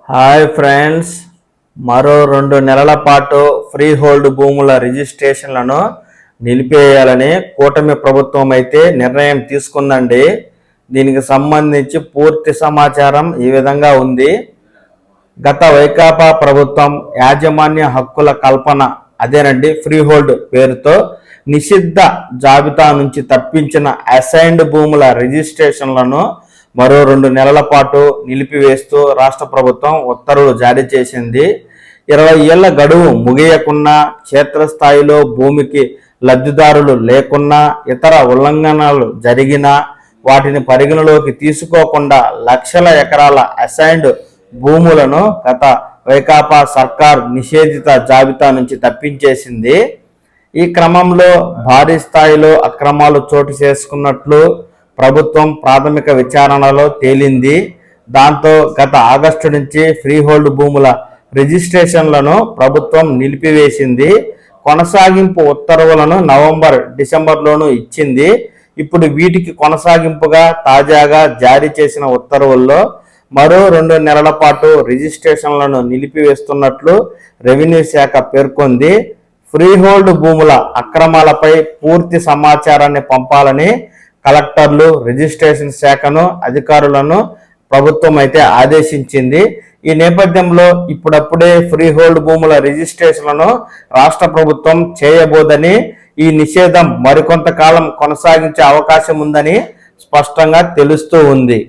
Hi friends, మరో 2 నెలల పాటు ఫ్రీ హోల్డ్ భూముల రిజిస్ట్రేషన్లను నిలిపేయాలని కూటమి ప్రభుత్వం అయితే నిర్ణయం తీసుకుందండి. దీనికి సంబంధించి పూర్తి సమాచారం ఈ విధంగా ఉంది. గత వైకాపా ప్రభుత్వం యాజమాన్య హక్కుల కల్పన అదేనండి ఫ్రీ హోల్డ్ పేరుతో నిషిద్ధ జాబితా నుంచి తప్పించిన అసైన్డ్ భూముల రిజిస్ట్రేషన్లను మరో 2 నెలల పాటు నిలిపివేస్తూ రాష్ట్ర ప్రభుత్వం ఉత్తర్వులు జారీ చేసింది. 20 ఏళ్ల గడువు ముగియకున్నా, క్షేత్రస్థాయిలో భూమికి లబ్ధిదారులు లేకున్నా, ఇతర ఉల్లంఘనలు జరిగినా వాటిని పరిగణలోకి తీసుకోకుండా లక్షల ఎకరాల అసైన్డ్ భూములను గత వైకాపా సర్కార్ నిషేధిత జాబితా నుంచి తప్పించేసింది. ఈ క్రమంలో భారీ స్థాయిలో అక్రమాలు చోటు చేసుకున్నట్లు ప్రభుత్వం ప్రాథమిక విచారణలో తేలింది. దాంతో గత ఆగస్టు నుంచి ఫ్రీ హోల్డ్ భూముల రిజిస్ట్రేషన్లను ప్రభుత్వం నిలిపివేసింది. కొనసాగింపు ఉత్తర్వులను నవంబర్, డిసెంబర్లోనూ ఇచ్చింది. ఇప్పుడు వీటికి కొనసాగింపుగా తాజాగా జారీ చేసిన ఉత్తర్వుల్లో మరో 2 నెలల పాటు రిజిస్ట్రేషన్లను నిలిపివేస్తున్నట్లు రెవెన్యూ శాఖ పేర్కొంది. ఫ్రీ హోల్డ్ భూముల అక్రమాలపై పూర్తి సమాచారాన్ని పంపాలని కలెక్టర్లు, రిజిస్ట్రేషన్ శాఖను, అధికారులను ప్రభుత్వం అయితే ఆదేశించింది. ఈ నేపథ్యంలో ఇప్పుడప్పుడే ఫ్రీ హోల్డ్ భూముల రిజిస్ట్రేషన్లను రాష్ట్ర ప్రభుత్వం చేయబోదని, ఈ నిషేధం మరికొంతకాలం కొనసాగించే అవకాశం ఉందని స్పష్టంగా తెలుస్తూ ఉంది.